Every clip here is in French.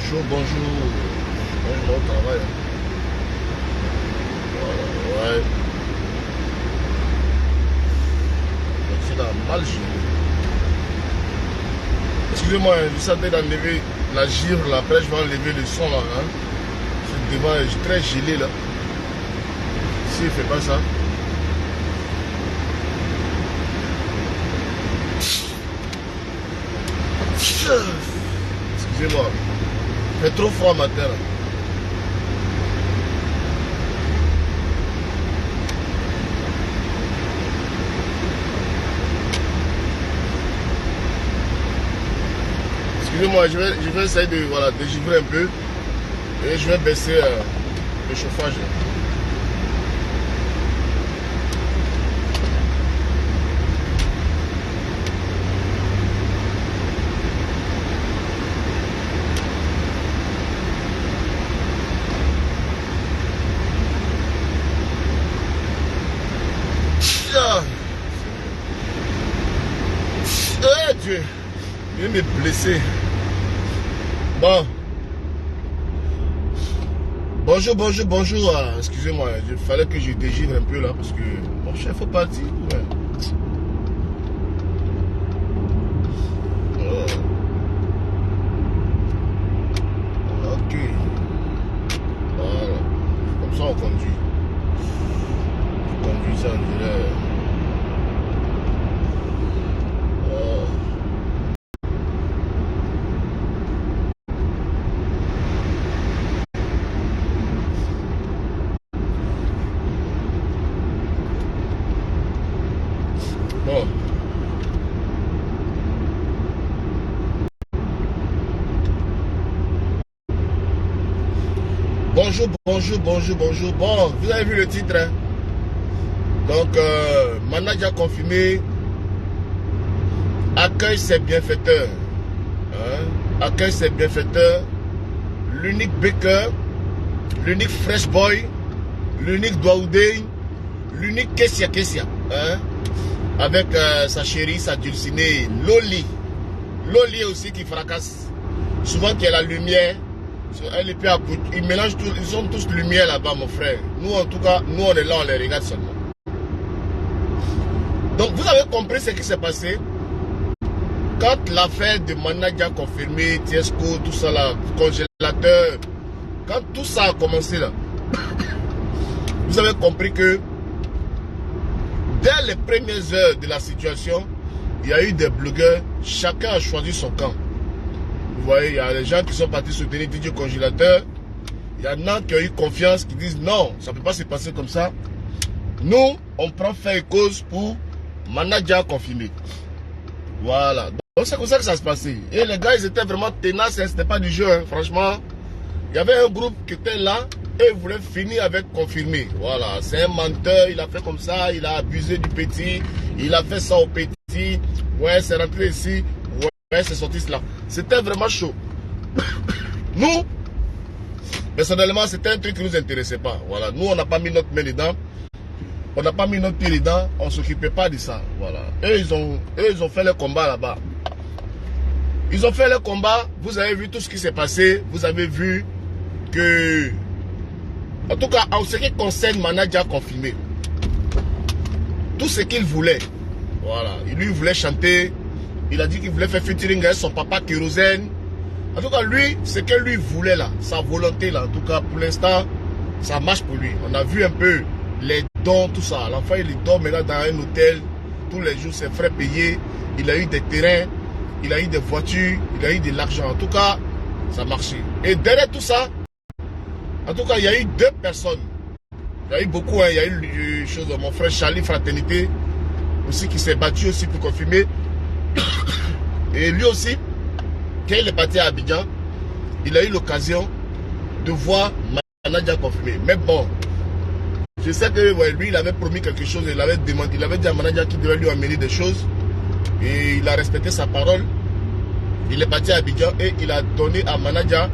Bonjour, bonjour. Bonjour au travail. Voilà, ouais. C'est la mal géré. Excusez-moi, j'essaie d'enlever la givre là. Après, je vais enlever le son là. Hein. Ce devant est très gelé là. Si il ne fait pas ça. Excusez-moi. Il fait trop froid matin là. Excusez-moi, je vais essayer de dégivrer un peu. Et je vais baisser le chauffage. Eh Dieu, il vient me blesser. Bon. Bonjour, bonjour, bonjour. Excusez-moi, il fallait que je dégivre un peu là parce que mon chef est parti. Ouais. Ok. Voilà. Comme ça on conduit. On conduit ça, on dirait. Bon. Bonjour, bonjour, bonjour, bonjour. Bon, vous avez vu le titre, hein? Donc, manager confirmé. Accueille ses bienfaiteurs. Hein? Accueille ses bienfaiteurs. L'unique Baker. L'unique Fresh Boy. L'unique Douaoudé. L'unique Kessia Kessia. Hein? Avec sa chérie, sa dulcinée, Loli. Loli aussi qui fracasse. Souvent qu'il y a la lumière. Elle est ils mélangent tout, ils sont tous lumière là-bas, mon frère. Nous, en tout cas, nous, on est là, on les regarde seulement. Donc, vous avez compris ce qui s'est passé. Quand l'affaire de manager confirmé, Tiesco, tout ça là, congélateur, quand tout ça a commencé là, vous avez compris que dès les premières heures de la situation, il y a eu des blogueurs, chacun a choisi son camp. Vous voyez, il y a des gens qui sont partis soutenir Didier Congélateur. Il y en a qui ont eu confiance, qui disent non, ça ne peut pas se passer comme ça. Nous, on prend fait et cause pour manager confirmé. Voilà. Donc c'est comme ça que ça se passait. Et les gars, ils étaient vraiment tenaces, hein, c'était pas du jeu, hein. Franchement. Il y avait un groupe qui était là et il voulait finir avec confirmé. Voilà, c'est un menteur, il a fait comme ça, il a abusé du petit, il a fait ça au petit. Ouais, c'est rentré ici. Ouais, c'est sorti cela. C'était vraiment chaud. Nous, personnellement, c'était un truc qui ne nous intéressait pas. Voilà, nous, on n'a pas mis notre main dedans. On n'a pas mis notre pied dedans. On ne s'occupait pas de ça. Voilà. Eux, ils ont fait le combat là-bas. Ils ont fait le combat. Vous avez vu tout ce qui s'est passé. Vous avez vu que, en tout cas, en ce qui concerne manager confirmé, tout ce qu'il voulait, voilà, il voulait chanter. Il a dit qu'il voulait faire featuring avec son papa Kérosène. En tout cas, lui, ce que lui voulait là, sa volonté là, en tout cas, pour l'instant, ça marche pour lui. On a vu un peu les dons, tout ça. L'enfant, il dort maintenant dans un hôtel. Tous les jours, ses frais payés. Il a eu des terrains, il a eu des voitures, il a eu de l'argent. En tout cas, ça marchait. Et derrière tout ça, en tout cas, il y a eu deux personnes. Il y a eu beaucoup, hein. Il y a eu chose de mon frère Charlie Fraternité, aussi qui s'est battu aussi pour confirmer. Et lui aussi, quand il est parti à Abidjan, il a eu l'occasion de voir manager confirmé. Mais bon, je sais que ouais, lui, il avait promis quelque chose, il avait demandé, il avait dit à manager qu'il devait lui amener des choses. Et il a respecté sa parole. Il est parti à Abidjan et il a donné à manager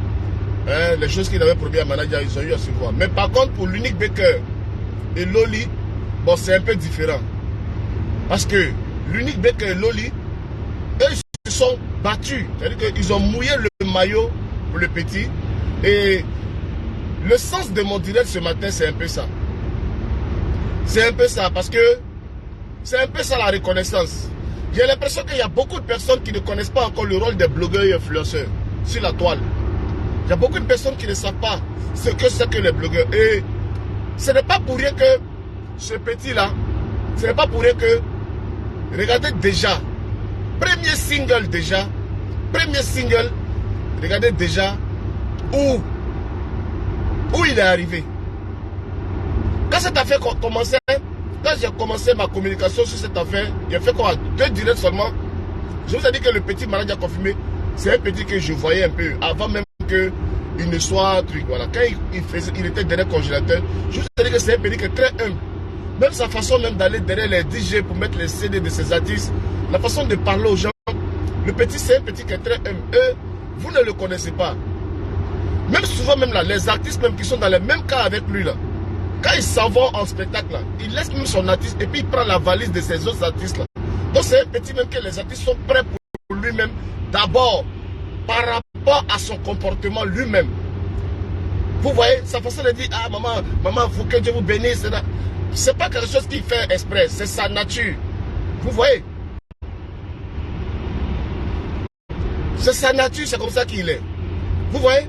les choses qu'il avait promis à manager, ils ont eu à se voir. Mais par contre, pour l'unique Baker et Loli, bon, c'est un peu différent. Parce que l'unique Baker et Loli, eux, ils se sont battus. C'est-à-dire qu'ils ont mouillé le maillot pour le petit. Et le sens de mon direct ce matin, c'est un peu ça. C'est un peu ça, parce que c'est un peu ça la reconnaissance. J'ai l'impression qu'il y a beaucoup de personnes qui ne connaissent pas encore le rôle des blogueurs et influenceurs sur la toile. Il y a beaucoup de personnes qui ne savent pas ce que c'est que les blogueurs. Et ce n'est pas pour rien que ce petit-là, ce n'est pas pour rien que, regardez déjà, premier single, regardez déjà où il est arrivé. Quand cette affaire commençait, quand j'ai commencé ma communication sur cette affaire, j'ai fait quoi, 2 directs seulement. Je vous ai dit que le petit malade a confirmé, c'est un petit que je voyais un peu avant même qu'il ne soit truc. Voilà. Quand il était derrière le congélateur, je vous ai dit que c'est un petit qui est très humble. Même sa façon même d'aller derrière les DJ pour mettre les CD de ses artistes, la façon de parler aux gens, le petit c'est un petit qui est très humble. Eux, vous ne le connaissez pas. Même souvent même là, les artistes même qui sont dans les mêmes cas avec lui là, quand ils s'en vont en spectacle là, il laisse même son artiste et puis il prend la valise de ses autres artistes là. Donc c'est un petit même que les artistes sont prêts pour lui-même. D'abord, par rapport à son comportement lui-même. Vous voyez, sa façon de dire, ah maman, faut que Dieu vous bénisse. C'est pas quelque chose qu'il fait exprès, c'est sa nature. Vous voyez? C'est sa nature, c'est comme ça qu'il est. Vous voyez?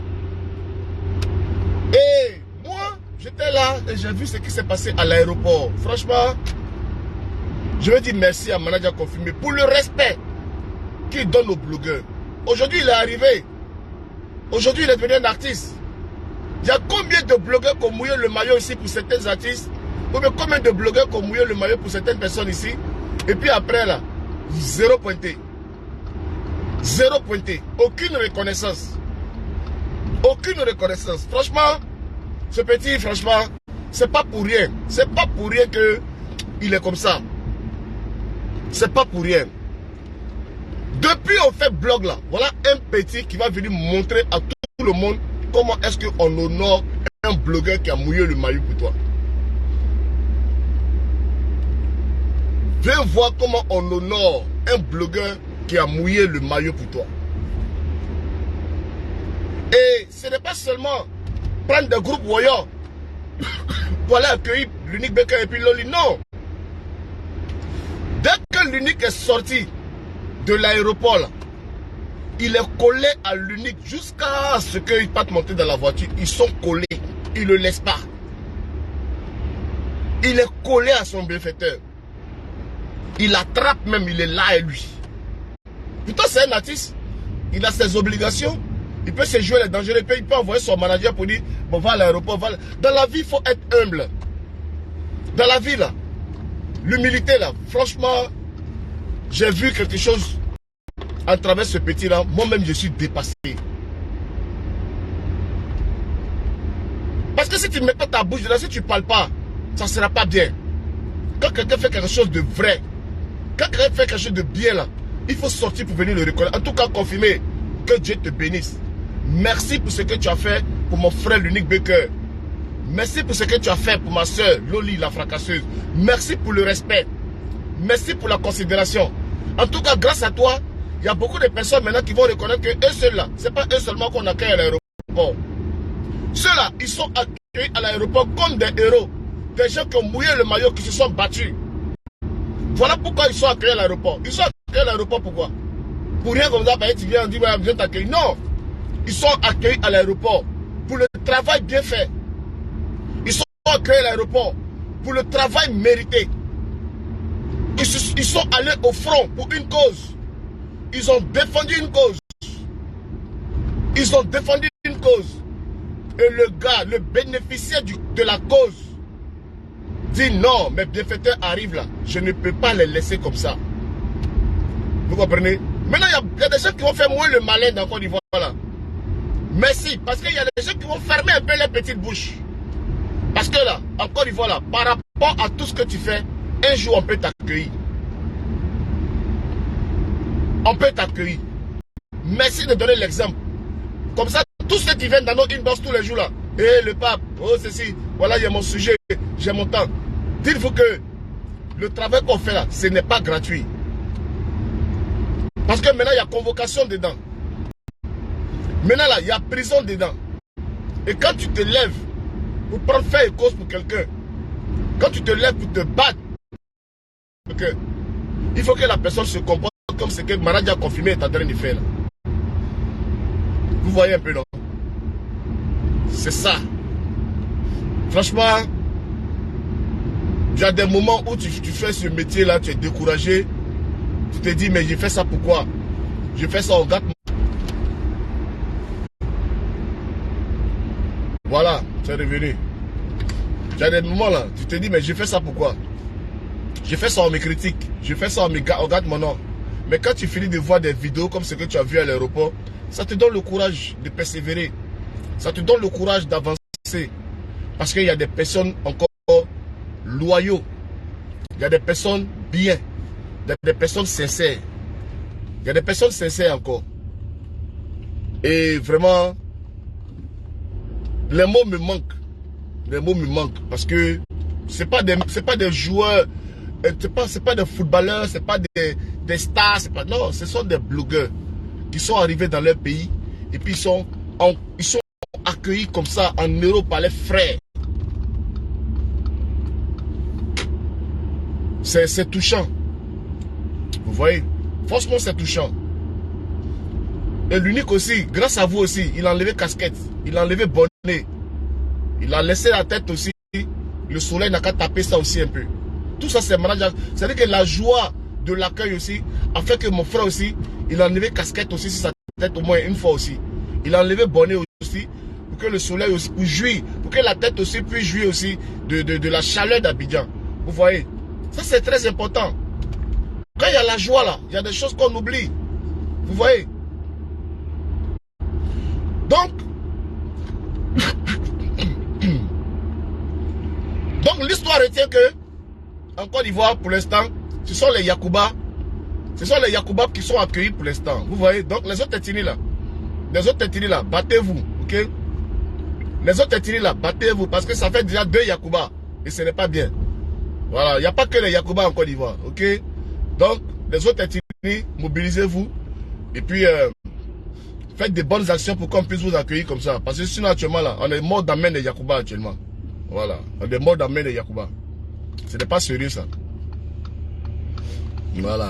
Et moi, j'étais là et j'ai vu ce qui s'est passé à l'aéroport. Franchement, je veux dire merci à Manager Confirmé pour le respect qu'il donne aux blogueurs. Aujourd'hui, il est arrivé. Aujourd'hui, il est devenu un artiste. Il y a combien de blogueurs qui ont mouillé le maillot ici pour certains artistes? Ou bien combien de blogueurs qui ont mouillé le maillot pour certaines personnes ici? Et puis après là, 0 pointé. 0 pointé. Aucune reconnaissance. Aucune reconnaissance. Franchement, ce petit, franchement, c'est pas pour rien. C'est pas pour rien qu'il est comme ça. C'est pas pour rien. Depuis on fait blog là, voilà un petit qui va venir montrer à tout le monde comment est-ce qu'on honore un blogueur qui a mouillé le maillot pour toi. Viens voir comment on honore un blogueur qui a mouillé le maillot pour toi. Et ce n'est pas seulement prendre des groupes voyants pour aller accueillir l'unique Becker et puis Loli. Non. Dès que l'unique est sorti de l'aéroport, il est collé à l'unique jusqu'à ce qu'il parte monter dans la voiture. Ils sont collés. Ils ne le laissent pas. Il est collé à son bienfaiteur. Il attrape même, il est là et lui. Pourtant c'est un artiste. Il a ses obligations. Il peut se jouer les dangers. Il peut envoyer son manager pour dire, bon, va à l'aéroport. Dans la vie, il faut être humble. Dans la vie, là, l'humilité, là, franchement, j'ai vu quelque chose à travers ce petit-là. Moi-même, je suis dépassé. Parce que si tu ne mets pas ta bouche dedans, si tu ne parles pas, ça ne sera pas bien. Quand quelqu'un fait quelque chose de vrai, quand quelqu'un fait quelque chose de bien, là, il faut sortir pour venir le reconnaître. En tout cas, confirmer que Dieu te bénisse. Merci pour ce que tu as fait pour mon frère l'unique Becker. Merci pour ce que tu as fait pour ma soeur Loli la fracasseuse. Merci pour le respect. Merci pour la considération. En tout cas, grâce à toi, il y a beaucoup de personnes maintenant qui vont reconnaître que eux seuls là, c'est pas eux seulement qu'on accueille à l'aéroport. Ceux-là, ils sont accueillis à l'aéroport comme des héros. Des gens qui ont mouillé le maillot, qui se sont battus. Voilà pourquoi ils sont accueillis à l'aéroport. Ils sont accueillis à l'aéroport pourquoi? Pour rien comme ça, tu viens, on dit, ouais, viens t'accueillir. Non. Ils sont accueillis à l'aéroport pour le travail bien fait. Ils sont accueillis à l'aéroport pour le travail mérité. Ils sont allés au front pour une cause. Ils ont défendu une cause. Ils ont défendu une cause. Et le gars, le bénéficiaire de la cause, dit non, mes bienfaiteurs arrivent là. Je ne peux pas les laisser comme ça. Vous comprenez? Maintenant, il y a des gens qui vont faire moins le malin dans Côte d'Ivoire là. Merci, parce qu'il y a des gens qui vont fermer un peu les petites bouches. Parce que là, en Côte d'Ivoire là, par rapport à tout ce que tu fais, un jour on peut t'accueillir. On peut t'accueillir. Merci de donner l'exemple. Comme ça, tous ceux qui viennent dans nos inbox tous les jours là, et le pape, oh ceci, voilà, il y a mon sujet, j'ai mon temps. Dites-vous que le travail qu'on fait là, ce n'est pas gratuit. Parce que maintenant, il y a convocation dedans. Maintenant là, il y a prison dedans. Et quand tu te lèves pour prendre fait et cause pour quelqu'un, quand tu te lèves pour te battre, il faut que la personne se comporte comme ce que Manadia confirmé est en train de faire là. Vous voyez un peu, non? C'est ça. Franchement, il y a des moments où tu fais ce métier là, tu es découragé. Tu te dis, mais j'ai fait ça pourquoi? Je fais ça au gâteau. Voilà, tu es revenu. Il y a des moments là, tu te dis, mais j'ai fait ça pourquoi? J'ai fait ça, on me critique. J'ai fait ça, on regarde mon nom. Mais quand tu finis de voir des vidéos comme ce que tu as vu à l'aéroport, ça te donne le courage de persévérer. Ça te donne le courage d'avancer. Parce qu'il y a des personnes encore loyaux. Il y a des personnes bien. Il y a des personnes sincères. Il y a des personnes sincères encore. Et vraiment, les mots me manquent. Les mots me manquent. Parce que c'est pas des joueurs, c'est pas des footballeurs, c'est pas des stars, c'est pas, non, ce sont des blogueurs qui sont arrivés dans leur pays et puis ils sont accueillis comme ça en Europe par les frères. C'est touchant. Vous voyez? Franchement, c'est touchant. Et l'unique aussi, grâce à vous aussi, il a enlevé casquette, il a enlevé bonnet, il a laissé la tête aussi. Le soleil n'a qu'à taper ça aussi un peu. Tout ça, c'est manager. C'est-à-dire que la joie de l'accueil aussi a fait que mon frère aussi, il a enlevé casquette aussi sur sa tête au moins une fois aussi. Il a enlevé bonnet aussi pour que le soleil aussi puisse jouir, pour que la tête aussi puisse jouir aussi de la chaleur d'Abidjan. Vous voyez? Ça, c'est très important. Quand il y a la joie là, il y a des choses qu'on oublie. Vous voyez? Donc l'histoire retient que en Côte d'Ivoire pour l'instant, ce sont les Yacouba. Ce sont les Yacouba qui sont accueillis pour l'instant. Vous voyez? Donc les autres ethnies là. Les autres ethnies là, battez-vous. Ok? Les autres ethnies là, battez-vous. Parce que ça fait déjà 2 Yacouba. Et ce n'est pas bien. Voilà. Il n'y a pas que les Yacouba en Côte d'Ivoire. Ok? Donc, les autres ethnies, mobilisez-vous. Et puis, faites des bonnes actions pour qu'on puisse vous accueillir comme ça. Parce que sinon, actuellement là, on est mort d'amène des Yacouba actuellement. Voilà. On est mort d'amène des Yacouba. Ce n'est pas sérieux ça. Voilà.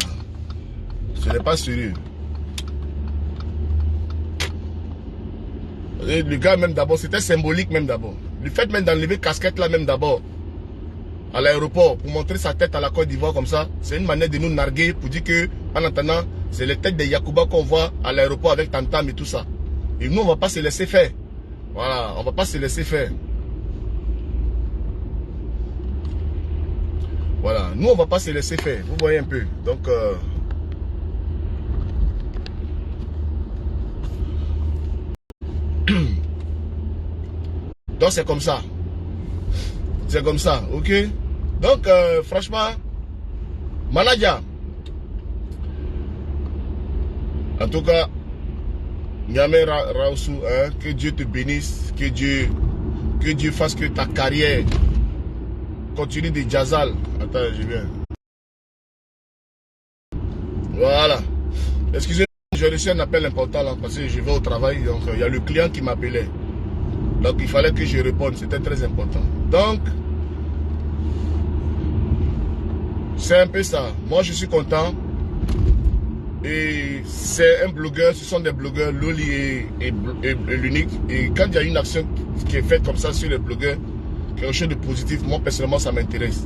Ce n'est pas sérieux. Et le gars même d'abord, c'était symbolique même d'abord. Le fait même d'enlever casquette là même d'abord. À l'aéroport, pour montrer sa tête à la Côte d'Ivoire comme ça, c'est une manière de nous narguer pour dire que, en attendant, c'est les têtes des Yacouba qu'on voit à l'aéroport avec Tantam et tout ça. Et nous, on ne va pas se laisser faire. Voilà, on ne va pas se laisser faire. Voilà, nous, on ne va pas se laisser faire. Vous voyez un peu. Donc, donc c'est comme ça. C'est comme ça, ok? Donc, franchement, Manadia, en tout cas, Niamey Raoussou, hein, que Dieu te bénisse, que Dieu fasse que ta carrière continue de jazzal. Attends, je viens. Voilà. Excusez-moi, j'ai reçu un appel important là, parce que je vais au travail, donc il y a le client qui m'appelait. Donc il fallait que je réponde, c'était très important. Donc, c'est un peu ça. Moi, je suis content. Et c'est un blogueur, ce sont des blogueurs, Loli et l'unique. Et quand il y a une action qui est faite comme ça sur les blogueurs, quelque chose de positif, moi personnellement, ça m'intéresse.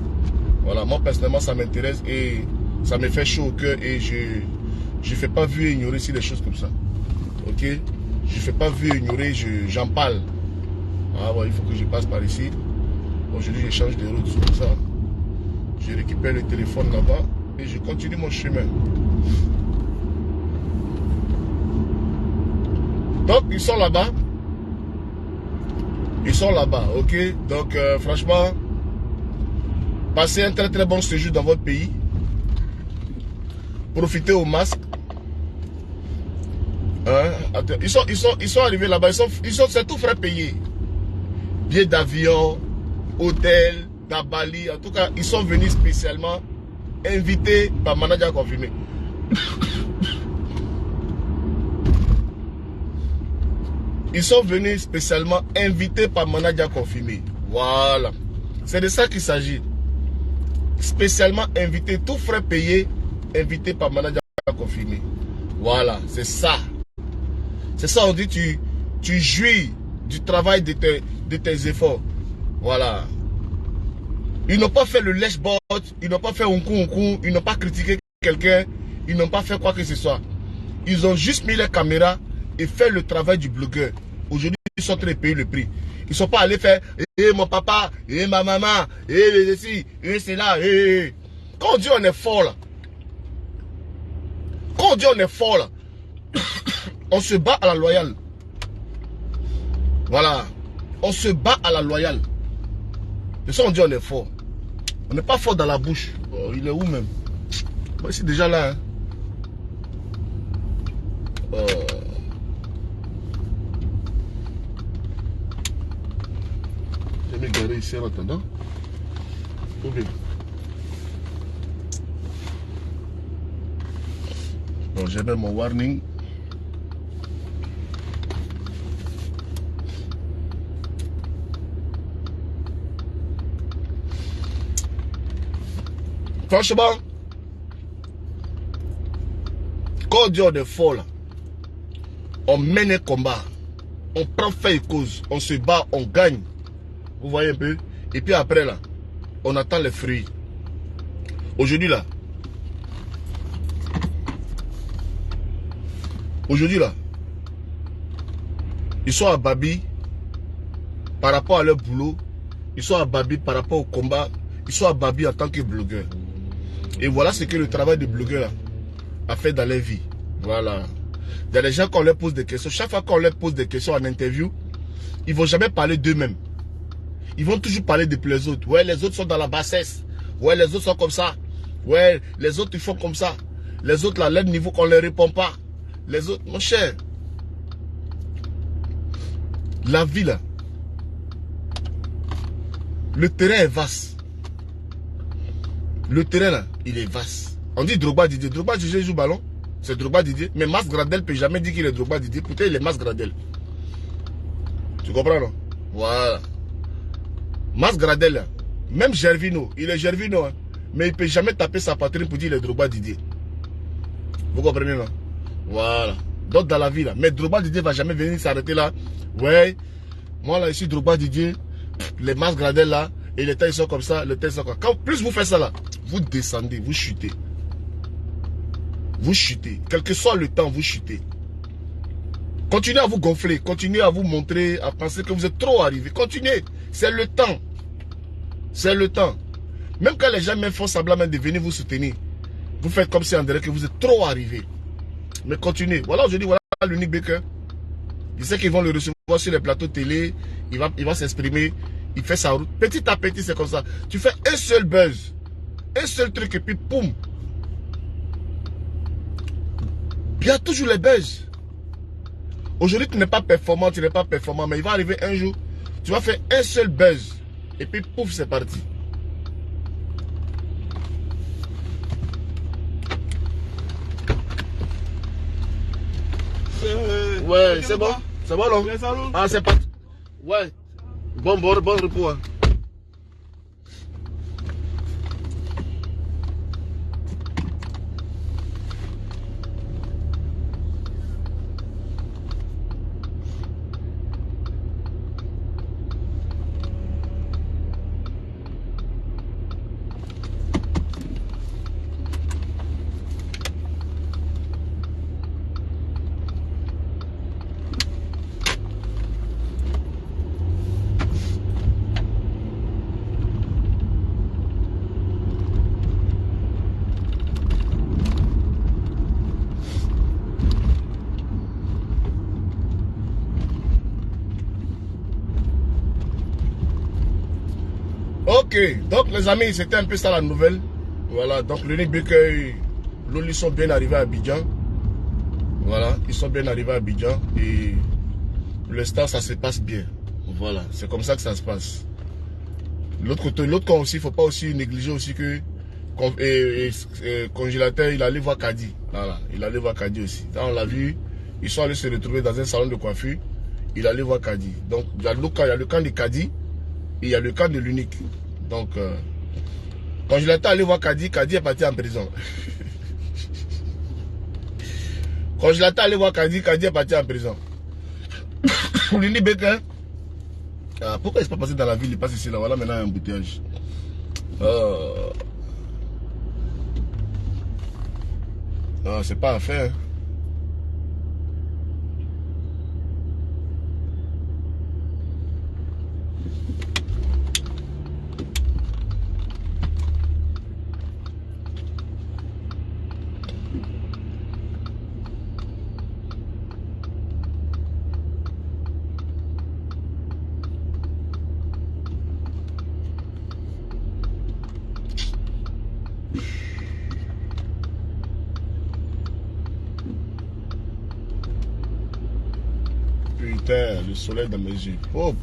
Voilà, moi personnellement, ça m'intéresse et ça me fait chaud au cœur et je ne fais pas vu et ignorer ici des choses comme ça. Ok? Je ne fais pas vu et ignorer, j'en parle. Ah bon, il faut que je passe par ici. Aujourd'hui, je change de route comme ça. Je récupère le téléphone là-bas et je continue mon chemin. Donc, ils sont là-bas. Ils sont là-bas, ok? Donc, franchement, passez un très très bon séjour dans votre pays. Profitez au masque. Hein? Attends, ils sont arrivés là-bas. C'est tout frais payé. Billets d'avion, hôtel, d'Abali. En tout cas, ils sont venus spécialement invités par Manadia confirmé. Ils sont venus spécialement invités par Manadia confirmé. Voilà. C'est de ça qu'il s'agit. Spécialement invités, tout frais payé, invités par Manadia confirmé. Voilà, c'est ça. C'est ça, on dit, tu jouis du travail de tes efforts. Voilà. Ils n'ont pas fait le lèche-bot, ils n'ont pas fait un coup, ils n'ont pas critiqué quelqu'un, ils n'ont pas fait quoi que ce soit. Ils ont juste mis les caméras et fait le travail du blogueur. Aujourd'hui, ils sont en train de payer le prix. Ils ne sont pas allés faire mon papa, ma maman, les ici, c'est là. Quand on dit on est fort là, quand on dit on est fort là, on se bat à la loyale. Voilà. On se bat à la loyale. C'est ça on dit on est fort. On n'est pas fort dans la bouche. Oh, il est où même? Moi, c'est déjà là. Hein. Je vais me garer ici en attendant. Ok. Bon, j'ai même mon warning. Franchement, quand on dit on est fort là, on mène un combat, on prend fait et cause, on se bat, on gagne. Vous voyez un peu? Et puis après là, on attend les fruits. Aujourd'hui là, ils sont à Babi par rapport à leur boulot, ils sont à Babi par rapport au combat, ils sont à Babi en tant que blogueur. Et voilà ce que le travail de blogueur a fait dans leur vie. Voilà. Il y a des gens qu'on leur pose des questions. Chaque fois qu'on leur pose des questions en interview, ils ne vont jamais parler d'eux-mêmes. Ils vont toujours parler de les autres. Ouais, les autres sont dans la bassesse. Ouais, les autres sont comme ça. Ouais, les autres ils font comme ça. Les autres là, leur niveau qu'on ne leur répond pas. Les autres, mon cher. La vie là. Le terrain est vaste. Le terrain là, il est vaste. On dit Drogba Didier. Drogba Didier joue ballon. C'est Drogba Didier. Mais Mas Gradel ne peut jamais dire qu'il est Drogba Didier. Pourtant, il est Mas Gradel. Tu comprends, non? Voilà. Mas Gradel, là, même Gervino, il est Gervino. Hein, mais il ne peut jamais taper sa patrie pour dire qu'il est Drogba Didier. Vous comprenez, non? Voilà. Donc, dans la vie, là. Mais Drogba Didier ne va jamais venir s'arrêter là. Ouais. Moi, là, ici, Drogba Didier, les Mas Gradel, là, et les temps, ils sont comme ça, les temps, ils sont comme ça. Quand plus vous faites ça, là, vous descendez, vous chutez. Vous chutez. Quel que soit le temps, vous chutez. Continuez à vous gonfler. Continuez à vous montrer, à penser que vous êtes trop arrivé. Continuez. C'est le temps. C'est le temps. Même quand les gens même font semblant de venir vous soutenir, vous faites comme si on dirait que vous êtes trop arrivé. Mais continuez. Voilà, je dis, voilà l'unique Baker. Il sait qu'ils vont le recevoir sur les plateaux télé. Il va s'exprimer. Il fait sa route. Petit à petit, c'est comme ça. Tu fais un seul buzz. Un seul truc et puis poum. Il y a toujours les buzz. Aujourd'hui, tu n'es pas performant, mais il va arriver un jour, tu vas faire un seul buzz. Et puis pouf, c'est parti. Ouais, c'est bon. C'est bon, non? Ah, c'est parti. Ouais. Bon repos. Hein. Ok, donc les amis, c'était un peu ça la nouvelle. Voilà, donc l'unique Baker, ils sont bien arrivés à Abidjan. Voilà, ils sont bien arrivés à Abidjan et pour l'instant ça se passe bien. Voilà, c'est comme ça que ça se passe. L'autre côté, l'autre camp aussi, il ne faut pas aussi négliger aussi que congélateur, il allait voir Kadi. Voilà, il allait voir Kadi aussi. Là, on l'a vu, ils sont allés se retrouver dans un salon de coiffure. il allait voir Kadi. Donc, il y a le camp de Kadi et il y a le camp de l'unique. Donc, Congélateur allait voir Kadi, Kadi est parti en prison. Congélateur allait voir Kadi, Kadi est parti en prison. L'unique Béquin. Pourquoi il ne s'est pas passé dans la ville? Il passe ici, là. Voilà maintenant un embouteillage. Non, c'est pas à faire. Putain, le soleil dans mes yeux. Oh.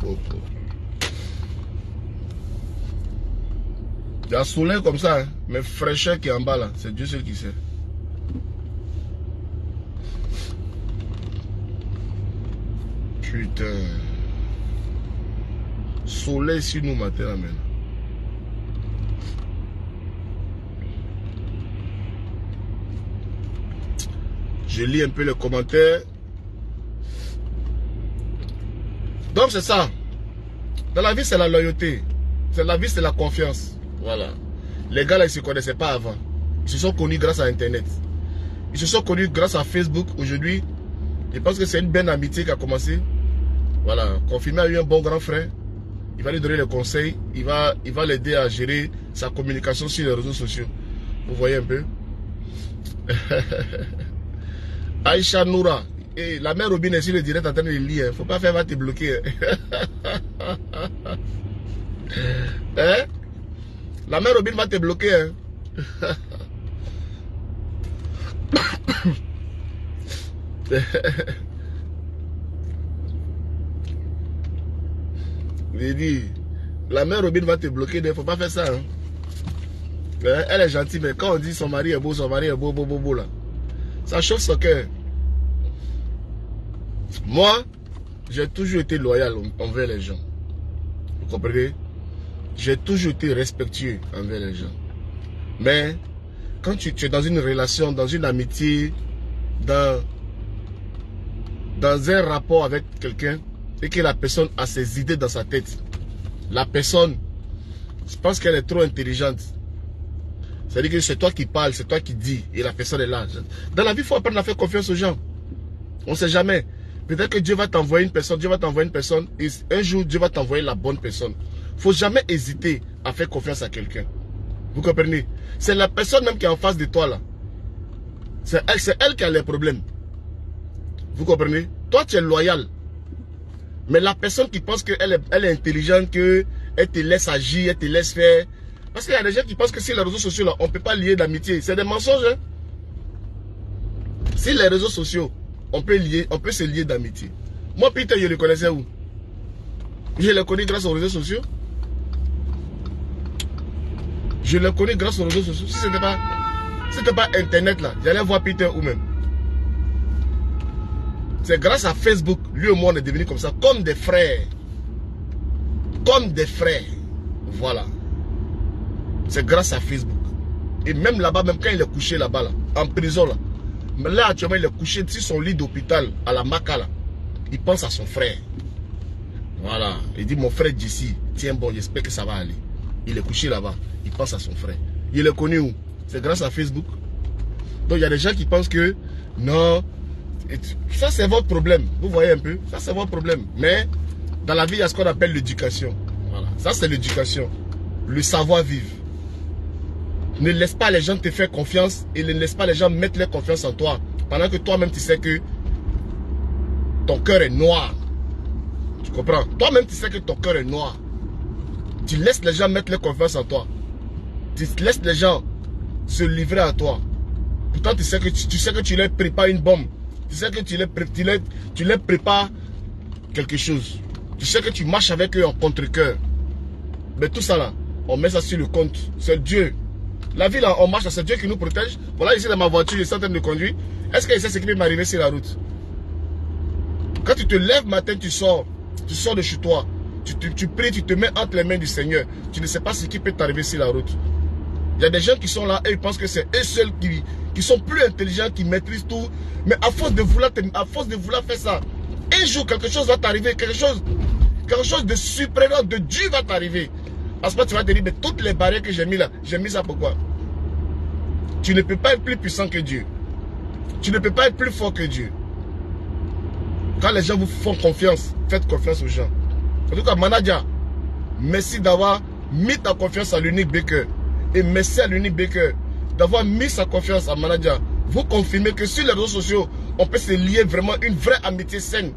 Il y a un soleil comme ça, hein, mais fraîcheur qui est en bas là. C'est Dieu seul qui sait. Putain. Soleil sur nous matin là maintenant. Je lis un peu les commentaires. Donc c'est ça. Dans la vie, c'est la loyauté. Dans la vie, c'est la confiance. Voilà. Les gars là, ils ne se connaissaient pas avant. Ils se sont connus grâce à Internet. Ils se sont connus grâce à Facebook. Aujourd'hui, je pense que c'est une belle amitié qui a commencé. Voilà. Confirmé a eu un bon grand frère. Il va lui donner les conseils. Il va l'aider à gérer sa communication sur les réseaux sociaux. Vous voyez un peu. Aïcha Noura. Et la mère Robin est sur le direct en train de lire. Faut pas faire, va te bloquer. Hein? La mère Robin va te bloquer. Hein? J'ai dit, la mère Robin va te bloquer. Faut pas faire ça. Hein? Elle est gentille, mais quand on dit son mari est beau, là. Ça chauffe son cœur. Moi, j'ai toujours été loyal envers les gens. Vous comprenez? J'ai toujours été respectueux envers les gens. Mais, quand tu es dans une relation, dans une amitié, dans un rapport avec quelqu'un, et que la personne a ses idées dans sa tête, la personne, je pense qu'elle est trop intelligente. C'est-à-dire que c'est toi qui parles, c'est toi qui dis, et la personne est là. Dans la vie, il faut apprendre à faire confiance aux gens. On ne sait jamais. Peut-être que Dieu va t'envoyer une personne, et un jour Dieu va t'envoyer la bonne personne. Il ne faut jamais hésiter à faire confiance à quelqu'un. Vous comprenez? C'est la personne même qui est en face de toi là. C'est elle qui a les problèmes. Vous comprenez? Toi tu es loyal. Mais la personne qui pense qu'elle est intelligente, qu'elle te laisse agir, elle te laisse faire. Parce qu'il y a des gens qui pensent que sur les réseaux sociaux là, on ne peut pas lier d'amitié. C'est des mensonges. Hein? Sur les réseaux sociaux, on peut se lier d'amitié. Moi, Peter, je le connaissais où? Je le connais grâce aux réseaux sociaux. Je le connais grâce aux réseaux sociaux. Si ce n'était pas Internet là, j'allais voir Peter où même. C'est grâce à Facebook, lui et moi, on est devenus comme ça, comme des frères. Comme des frères. Voilà. C'est grâce à Facebook. Et même là-bas, même quand il est couché là-bas, là, en prison là, mais là, actuellement, il est couché sur son lit d'hôpital, à la Maca, là. Il pense à son frère. Voilà. Il dit, mon frère d'ici, tiens bon, j'espère que ça va aller. Il est couché là-bas. Il pense à son frère. Il est connu où? C'est grâce à Facebook. Donc, il y a des gens qui pensent que, non, ça c'est votre problème. Vous voyez un peu? Ça c'est votre problème. Mais, dans la vie, il y a ce qu'on appelle l'éducation. Voilà. Ça, c'est l'éducation. Le savoir-vivre. Ne laisse pas les gens te faire confiance et ne laisse pas les gens mettre leur confiance en toi. Pendant que toi-même tu sais que ton cœur est noir. Tu comprends? Toi-même tu sais que ton cœur est noir. Tu laisses les gens mettre leur confiance en toi. Tu laisses les gens se livrer à toi. Pourtant tu sais que tu leur prépares une bombe. Tu sais que tu leur prépares quelque chose. Tu sais que tu marches avec eux en contre-cœur. Mais tout ça là, on met ça sur le compte. C'est Dieu. La vie là, on marche, c'est Dieu qui nous protège. Voilà, ici dans ma voiture, je suis en train de conduire. Est-ce qu'il sait ce qui peut m'arriver sur la route? Quand tu te lèves matin, tu sors de chez toi. Tu pries, tu te mets entre les mains du Seigneur. Tu ne sais pas ce qui peut t'arriver sur la route. Il y a des gens qui sont là et ils pensent que c'est eux seuls qui sont plus intelligents, qui maîtrisent tout. Mais à force de vouloir faire ça, un jour quelque chose va t'arriver, quelque chose de surprenant, de Dieu va t'arriver. À ce moment tu vas te dire, mais toutes les barrières que j'ai mis là, j'ai mis ça pourquoi? Tu ne peux pas être plus puissant que Dieu. Tu ne peux pas être plus fort que Dieu. Quand les gens vous font confiance, faites confiance aux gens. En tout cas, Manadia, merci d'avoir mis ta confiance à l'unique Baker. Et merci à l'unique Baker d'avoir mis sa confiance à Manadia. Vous confirmez que sur les réseaux sociaux, on peut se lier vraiment une vraie amitié saine.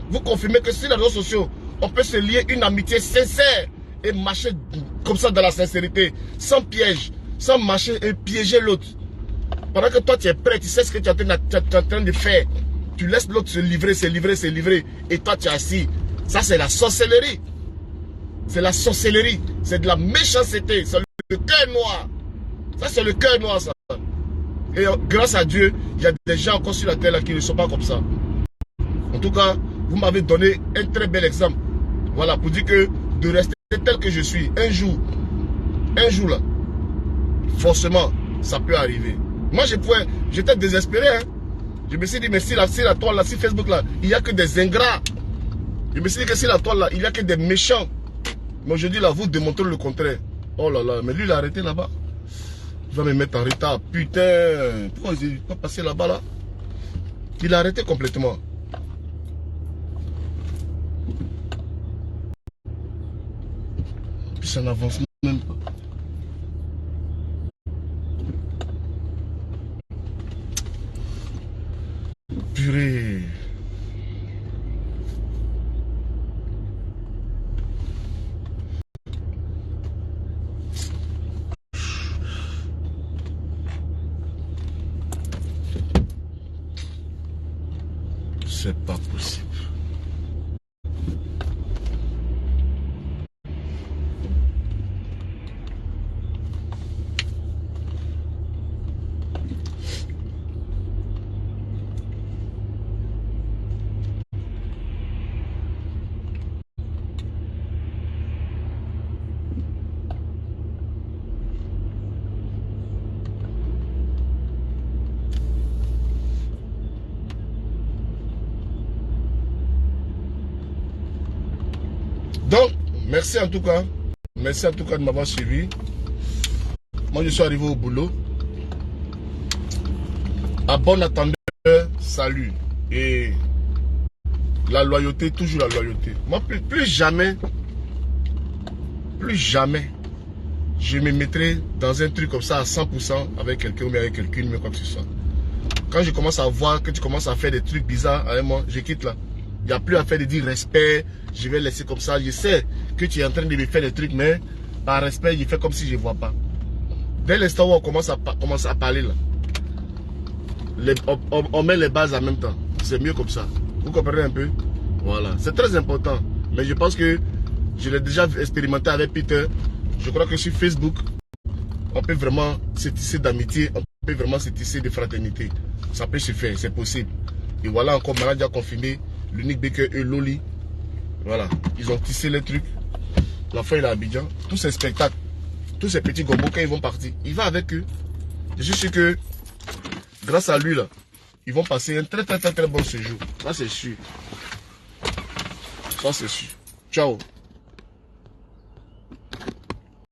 Vous confirmez que sur les réseaux sociaux, on peut se lier une amitié sincère et marcher comme ça dans la sincérité, sans piège, sans marcher et piéger l'autre. Pendant que toi tu es prêt, tu sais ce que tu es en train de faire. Tu laisses l'autre se livrer, et toi tu es assis. Ça c'est la sorcellerie. C'est la sorcellerie. C'est de la méchanceté. C'est le cœur noir. Ça c'est le cœur noir ça. Et grâce à Dieu, il y a des gens encore sur la terre là qui ne sont pas comme ça. En tout cas, vous m'avez donné un très bel exemple. Voilà, pour dire que de rester tel que je suis, un jour là, forcément, ça peut arriver. Moi, j'étais désespéré. Hein. Je me suis dit, mais si la toile là, si Facebook là, il n'y a que des ingrats. Je me suis dit que si la toile là, il n'y a que des méchants. Mais aujourd'hui là, vous démontrez le contraire. Oh là là, mais lui il a arrêté là-bas. Il va me mettre en retard. Putain, pourquoi il n'est pas passé là-bas là? Il a arrêté complètement. Puis ça n'avance même pas. Purée. C'est pas possible. Donc, merci en tout cas. Merci en tout cas de m'avoir suivi. Moi, je suis arrivé au boulot. À bon attendeur, salut. Et la loyauté, toujours la loyauté. Moi, plus jamais, je me mettrai dans un truc comme ça à 100% avec quelqu'un ou avec quelqu'une, mais quoi que ce soit. Quand je commence à voir que tu commences à faire des trucs bizarres avec moi, je quitte là. Il n'y a plus à faire de dire respect, je vais laisser comme ça. Je sais que tu es en train de me faire des trucs, mais par respect, je fais comme si je ne vois pas. Dès l'instant où on commence à parler là, on met les bases en même temps. C'est mieux comme ça. Vous comprenez un peu? Voilà. C'est très important. Mais je pense que je l'ai déjà expérimenté avec Peter. Je crois que sur Facebook, on peut vraiment se tisser d'amitié, on peut vraiment se tisser de fraternité. Ça peut se faire, c'est possible. Et voilà encore, Manadia a confirmé. L'unique Baker et Loli, voilà, ils ont tissé les trucs. L'enfant il est à Abidjan. Tous ces spectacles, tous ces petits gombos, quand ils vont partir, il va avec eux. Je suis sûr que grâce à lui là, ils vont passer un très bon séjour. Ça c'est sûr. Ça c'est sûr. Ciao.